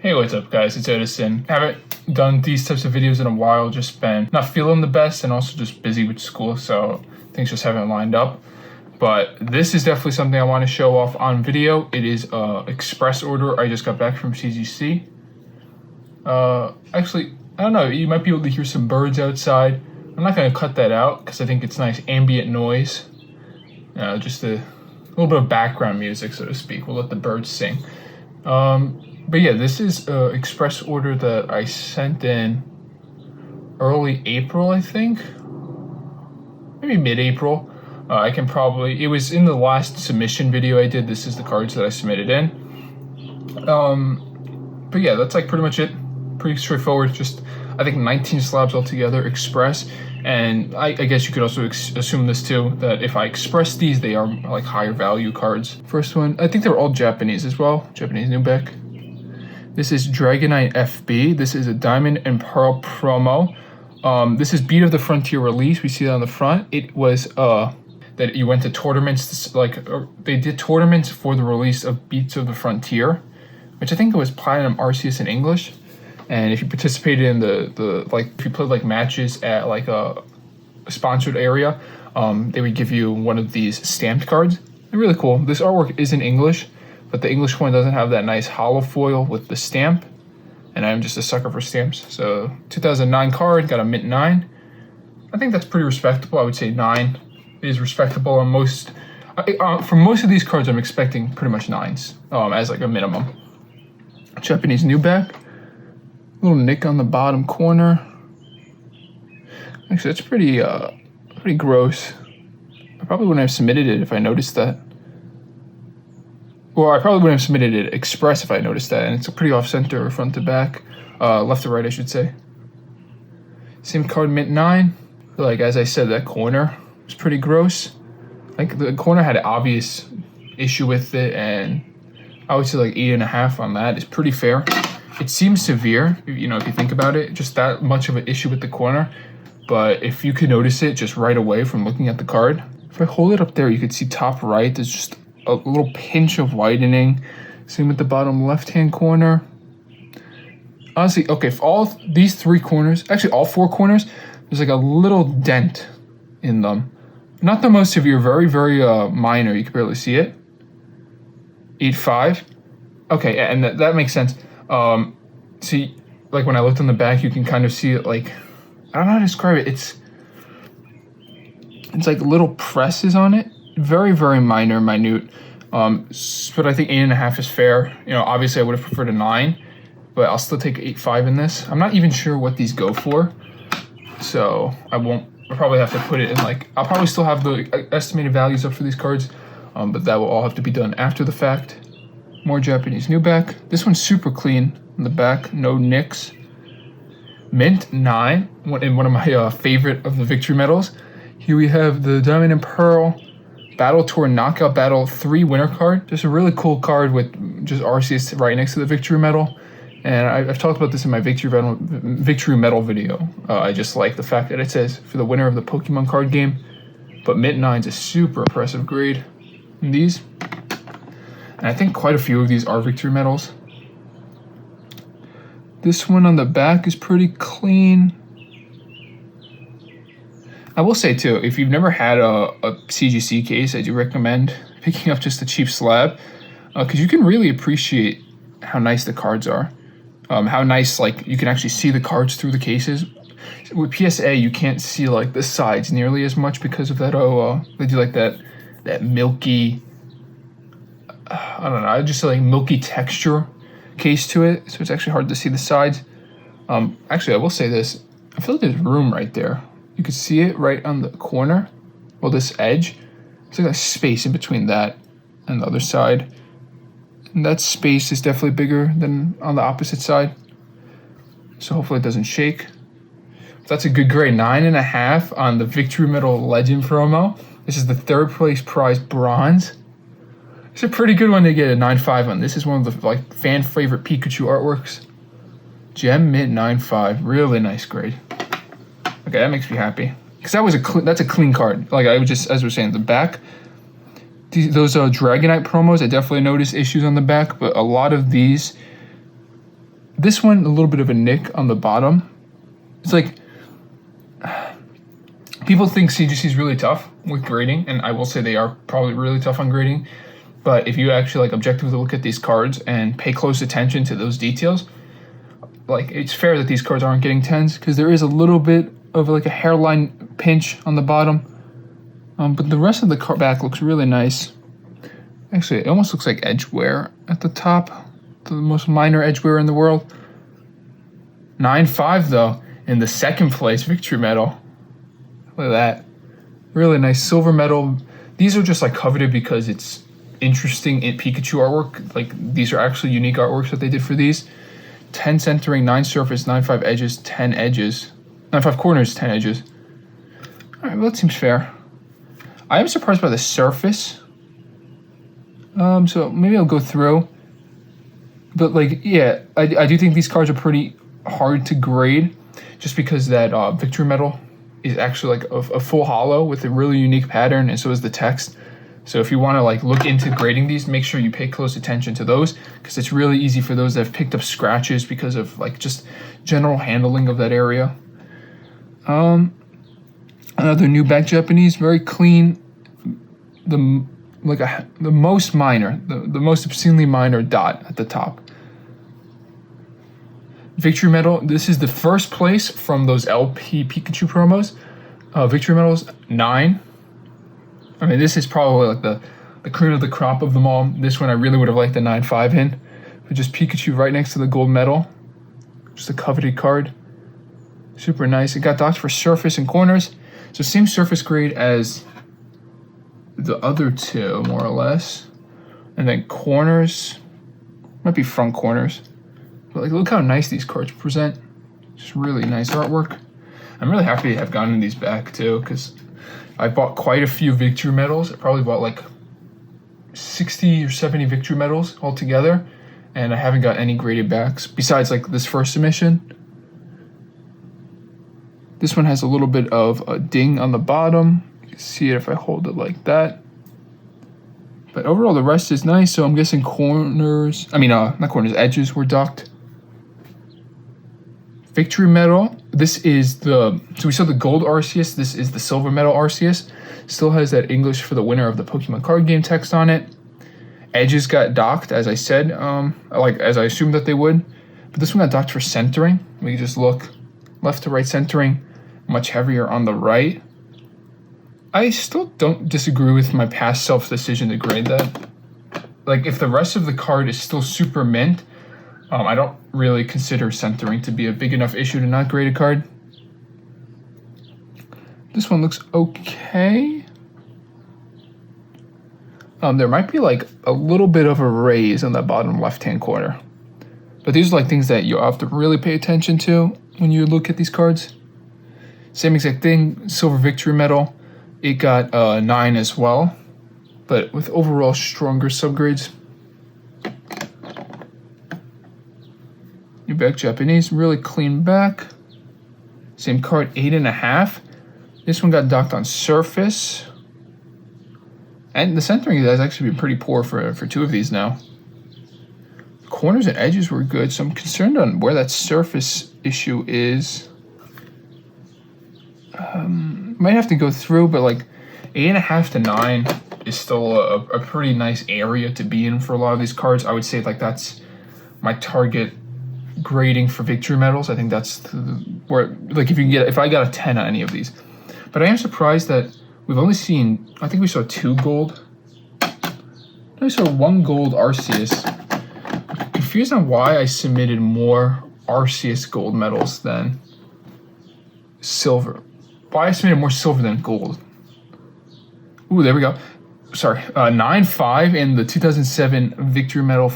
Hey, what's up guys, it's Edison. Haven't done these types of videos in a while, just been not feeling the best and also just busy with school, so things just haven't lined up. But this is definitely something I want to show off on video. It is express order I just got back from CGC. Actually, I don't know, you might be able to hear some birds outside. I'm not going to cut that out because I think it's nice ambient noise. Just a little bit of background music, so to speak. We'll let the birds sing. But yeah, this is an express order that I sent in early April, I think. Maybe mid-April. It was in the last submission video I did. This is the cards that I submitted in. But yeah, that's like pretty much it. Pretty straightforward. Just, I think 19 slabs altogether, express. And I guess you could also assume this too, that if I express these, they are like higher value cards. First one, I think they're all Japanese as well. Japanese Nubeck. This is Dragonite FB. This is a Diamond and Pearl promo. This is Beat of the Frontier release. We see that on the front. It was that you went to tournaments, they did tournaments for the release of Beats of the Frontier, which I think it was Platinum Arceus in English. And if you participated in if you played like matches at like a sponsored area, they would give you one of these stamped cards. They're really cool. This artwork is in English, but the English one doesn't have that nice hollow foil with the stamp. And I'm just a sucker for stamps. So 2009 card, got a mint 9. I think that's pretty respectable. I would say 9 is respectable on most. For most of these cards, I'm expecting pretty much 9s as like a minimum. Japanese Nubeck. Little nick on the bottom corner. Actually, that's pretty gross. I probably wouldn't have submitted it if I noticed that. Well, I probably wouldn't have submitted it express if I noticed that, and it's a pretty off-center, front to back, left to right, I should say. Same card, mint 9. Like, as I said, that corner was pretty gross. Like, the corner had an obvious issue with it, and I would say like 8.5 on that is pretty fair. It seems severe, if you think about it, just that much of an issue with the corner. But if you could notice it just right away from looking at the card, if I hold it up there, you could see top right, there's just a little pinch of whitening. Same with the bottom left-hand corner. Honestly, okay, for all these 3 corners, actually all 4 corners, there's like a little dent in them. Not the most severe, very, very minor. You can barely see it. 8.5. Okay, and that makes sense. See, like when I looked on the back, you can kind of see it like, I don't know how to describe it. It's like little presses on it. Very, very minor, minute. But I think 8.5 is fair. Obviously I would have preferred a 9, but I'll still take 8.5 in this. I'm not even sure what these go for, so I'll probably have to put it in I'll probably still have the estimated values up for these cards, but that will all have to be done after the fact. More Japanese Nubeck. This one's super clean on the back, no nicks. Mint 9, in one of my favorite of the victory medals. Here we have the Diamond and Pearl Battle Tour Knockout Battle 3 winner card. Just a really cool card with just Arceus right next to the victory medal. And I've talked about this in my victory medal video. I just like the fact that it says for the winner of the Pokemon card game. But mint 9 is a super impressive grade in these. And I think quite a few of these are victory medals. This one on the back is pretty clean. I will say too, if you've never had a CGC case, I do recommend picking up just a cheap slab, because you can really appreciate how nice the cards are. How nice, you can actually see the cards through the cases. With PSA, you can't see the sides nearly as much because of that. They do that milky, I don't know, I just say milky texture case to it, so it's actually hard to see the sides. Actually, I will say this, I feel like there's room right there. You can see it right on the corner, well, this edge. It's like a space in between that and the other side. And that space is definitely bigger than on the opposite side. So hopefully it doesn't shake. That's a good grade, 9.5 on the Victory Medal Legend promo. This is the 3rd place prize, bronze. It's a pretty good one to get a 9.5 on. This is one of the fan favorite Pikachu artworks. Gem Mint 9.5, really nice grade. Okay, that makes me happy because that's a clean card. As I was saying, the back, those Dragonite promos, I definitely noticed issues on the back, but a lot of these This one, a little bit of a nick on the bottom. It's like, people think CGC is really tough with grading, and I will say they are probably really tough on grading. But if you actually like objectively look at these cards and pay close attention to those details, like it's fair that these cards aren't getting 10s because there is a little bit of like a hairline pinch on the bottom. But the rest of the card back looks really nice. Actually, it almost looks like edge wear at the top. The most minor edge wear in the world. 9.5 though, in the second place victory medal. Look at that. Really nice silver medal. These are just like coveted because it's interesting in Pikachu artwork. Like these are actually unique artworks that they did for these. 10 centering, 9 surface, 9.5 edges, 10 edges. 9.5 corners, 10 edges. Alright, well that seems fair. I am surprised by the surface. So maybe I'll go through. But like, yeah, I do think these cards are pretty hard to grade just because that victory medal is actually like a full hollow with a really unique pattern, and so is the text. So if you want to like look into grading these, make sure you pay close attention to those because it's really easy for those that have picked up scratches because of like just general handling of that area. Another new back Japanese, very clean. The most minor, the most obscenely minor dot at the top. Victory medal. This is the first place from those LP Pikachu promos. Victory medals 9. I mean, this is probably like the cream of the crop of them all. This one I really would have liked the 9.5 in, but just Pikachu right next to the gold medal. Just a coveted card. Super nice. It got docked for surface and corners, so same surface grade as the other two, more or less. And then corners, might be front corners. But like, look how nice these cards present. Just really nice artwork. I'm really happy to have gotten these back too, because I bought quite a few victory medals. I probably bought like 60 or 70 victory medals altogether, and I haven't got any graded backs besides like this first submission. This one has a little bit of a ding on the bottom. You can see it if I hold it like that. But overall, the rest is nice. So I'm guessing corners, not corners, edges were docked. Victory medal. This is so we saw the gold Arceus. This is the silver medal Arceus. Still has that English for the winner of the Pokemon card game text on it. Edges got docked, as I said, as I assumed that they would. But this one got docked for centering. We can just look left to right centering, much heavier on the right. I still don't disagree with my past self's decision to grade that. Like, if the rest of the card is still super mint, I don't really consider centering to be a big enough issue to not grade a card. This one looks okay. There might be like a little bit of a raise on that bottom left-hand corner. But these are like things that you have to really pay attention to when you look at these cards. Same exact thing, silver victory medal. It got 9 as well, but with overall stronger subgrades. New back Japanese, really clean back. Same card, 8.5. This one got docked on surface. And the centering has actually been pretty poor for 2 of these now. Corners and edges were good, so I'm concerned on where that surface issue is. Might have to go through, but like 8.5 to 9 is still a pretty nice area to be in for a lot of these cards. I would say like that's my target grading for victory medals. I think that's where, like, if I got a 10 on any of these. But I am surprised that we've only seen, I think we saw 2 gold. I saw 1 gold Arceus. I'm confused on why I submitted more Arceus gold medals than silver. Why I submitted more silver than gold. Ooh, there we go. Sorry, 9.5 in the 2007 victory medal.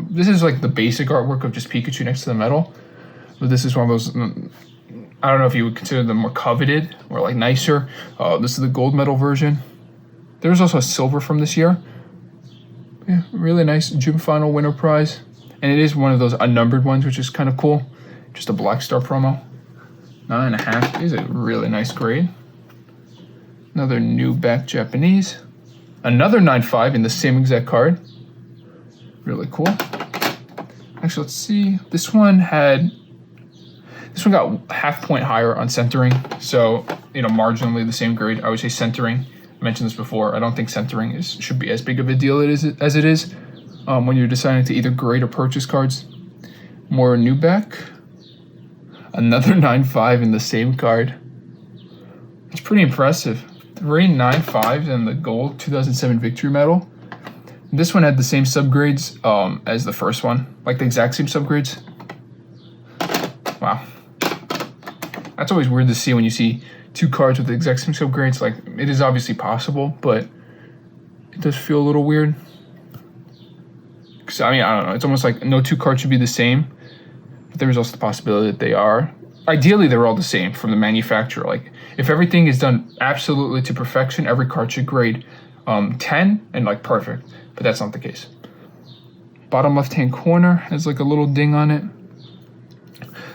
This is like the basic artwork of just Pikachu next to the medal. But this is one of those, I don't know if you would consider them more coveted or like nicer. This is the gold medal version. There's also a silver from this year. Yeah, really nice gym final winner prize. And it is one of those unnumbered ones, which is kind of cool. Just a Black Star promo. 9.5 is a really nice grade. Another new back Japanese. Another 9.5 in the same exact card. Really cool. Actually, let's see. This one got half point higher on centering, so marginally the same grade. I would say centering. I mentioned this before. I don't think centering should be as big of a deal as it is when you're deciding to either grade or purchase cards. More Newbeck. Another 9.5 in the same card. It's pretty impressive. 3 9.5s in the gold 2007 victory medal. This one had the same subgrades as the first one, like the exact same subgrades. Wow. That's always weird to see when you see two cards with the exact same subgrades. Like, it is obviously possible, but it does feel a little weird. Because, I don't know. It's almost like no two cards should be the same, but there's also the possibility that they are. Ideally, they're all the same from the manufacturer. Like, if everything is done absolutely to perfection, every card should grade 10 and, like, perfect. But that's not the case. Bottom left-hand corner has, like, a little ding on it.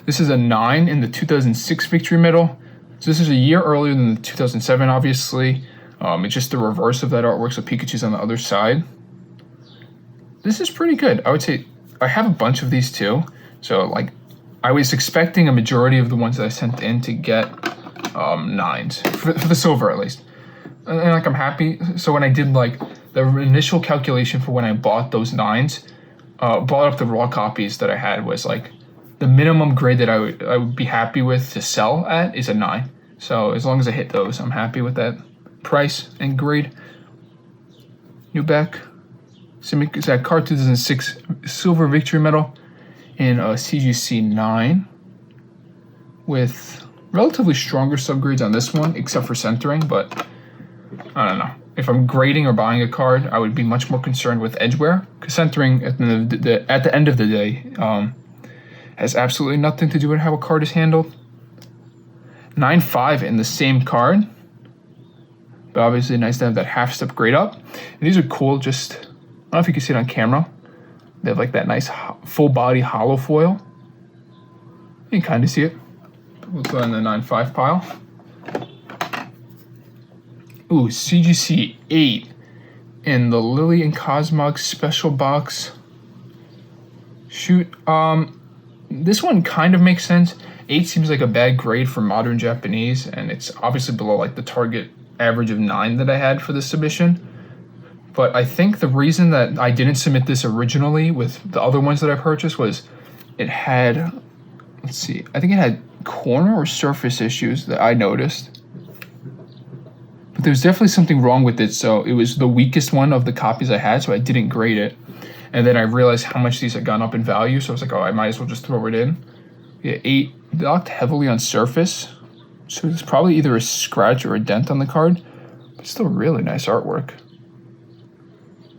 This is a 9 in the 2006 victory medal. So this is a year earlier than the 2007, obviously. It's just the reverse of that artwork, so Pikachu's on the other side. This is pretty good. I would say I have a bunch of these too. So, like, I was expecting a majority of the ones that I sent in to get 9s, for the silver at least. And, like, I'm happy. So when I did, like, the initial calculation for when I bought those 9s, bought up the raw copies that I had was, like, the minimum grade that I would be happy with to sell at is a 9. So as long as I hit those, I'm happy with that price and grade. Newbeck, semi-exact card 2006 silver victory medal in CGC 9 with relatively stronger subgrades on this one, except for centering, but I don't know. If I'm grading or buying a card, I would be much more concerned with edge wear, because centering at the end of the day has absolutely nothing to do with how a card is handled. 9.5 in the same card, but obviously nice to have that half step grade up. And these are cool. Just, I don't know if you can see it on camera. They have like that nice full body hollow foil. You can kind of see it. We'll go in the 9.5 pile. Ooh, CGC 8 in the Lily and Cosmog special box. Shoot, this one kind of makes sense. 8 seems like a bad grade for modern Japanese, and it's obviously below like the target average of 9 that I had for this submission. But I think the reason that I didn't submit this originally with the other ones that I purchased was it had, let's see, I think it had corner or surface issues that I noticed. But there's definitely something wrong with it, so it was the weakest one of the copies I had, so I didn't grade it. And then I realized how much these had gone up in value, so I was like, oh, I might as well just throw it in. Yeah, 8 docked heavily on surface, so it's probably either a scratch or a dent on the card, but still really nice artwork.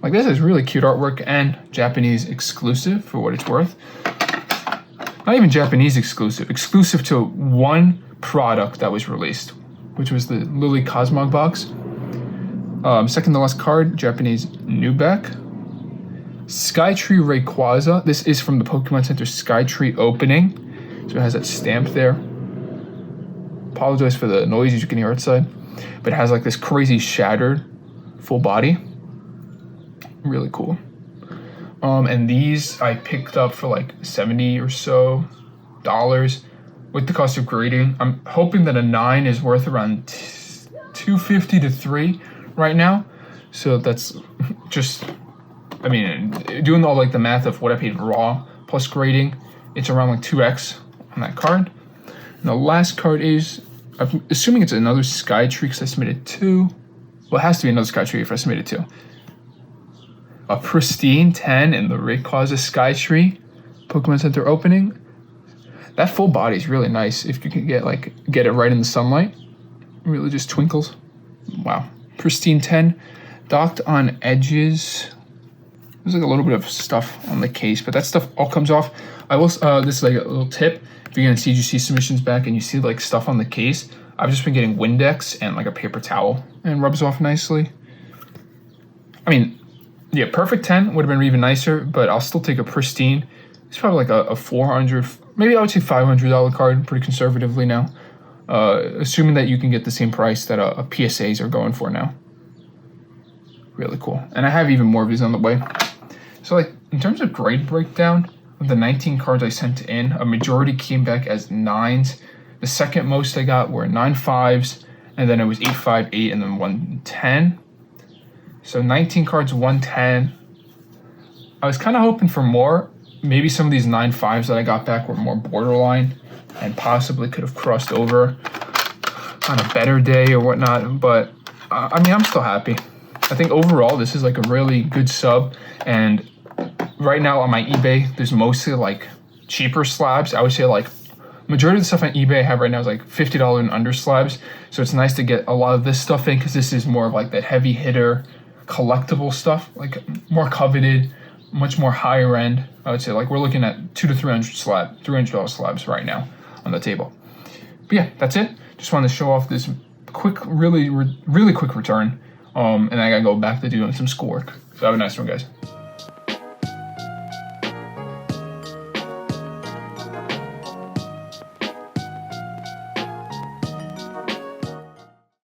Like, this is really cute artwork and Japanese exclusive for what it's worth. Not even Japanese exclusive, exclusive to one product that was released, which was the Lily Cosmog box. Second to last card, Japanese Newbeck. Skytree Rayquaza. This is from the Pokemon Center Skytree opening. So it has that stamp there. Apologize for the noises you can hear outside. But it has like this crazy shattered full body. Really cool. And these I picked up for like $70 or so with the cost of grading. I'm hoping that a 9 is worth around $250 to $3 right now. So that's just, I mean, doing all like the math of what I paid raw plus grading, it's around like 2x on that card. And the last card is, I'm assuming it's another Skytree because I submitted 2. Well, it has to be another Skytree if I submitted 2. A pristine 10 in the Rayquaza Skytree Pokemon Center opening. That full body is really nice if you can get it right in the sunlight. It really just twinkles. Wow. Pristine 10. Docked on edges. There's like a little bit of stuff on the case, but that stuff all comes off. I will, this is like a little tip. If you're getting CGC submissions back and you see like stuff on the case, I've just been getting Windex and like a paper towel and it rubs off nicely. I mean, yeah, perfect 10 would have been even nicer, but I'll still take a pristine. It's probably like a $400, maybe I would say $500 card, pretty conservatively now. Assuming that you can get the same price that a PSAs are going for now. Really cool. And I have even more of these on the way. So like, in terms of grade breakdown, of the 19 cards I sent in, a majority came back as 9s. The second most I got were 9 5s, and then it was 8 5 8 and then 1 10. So 19 cards, 1 10. I was kind of hoping for more. Maybe some of these 9 5s that I got back were more borderline and possibly could have crossed over on a better day or whatnot. But I mean, I'm still happy. I think overall this is like a really good sub. And right now on my eBay, there's mostly like cheaper slabs. I would say like majority of the stuff on eBay I have right now is like $50 and under slabs. So it's nice to get a lot of this stuff in because this is more of like that heavy hitter collectible stuff, like more coveted, much more higher end. I would say like we're looking at $200 to $300 slabs right now on the table. But yeah, that's it. Just wanted to show off this quick, really quick return. And I gotta go back to doing some schoolwork. So have a nice one, guys.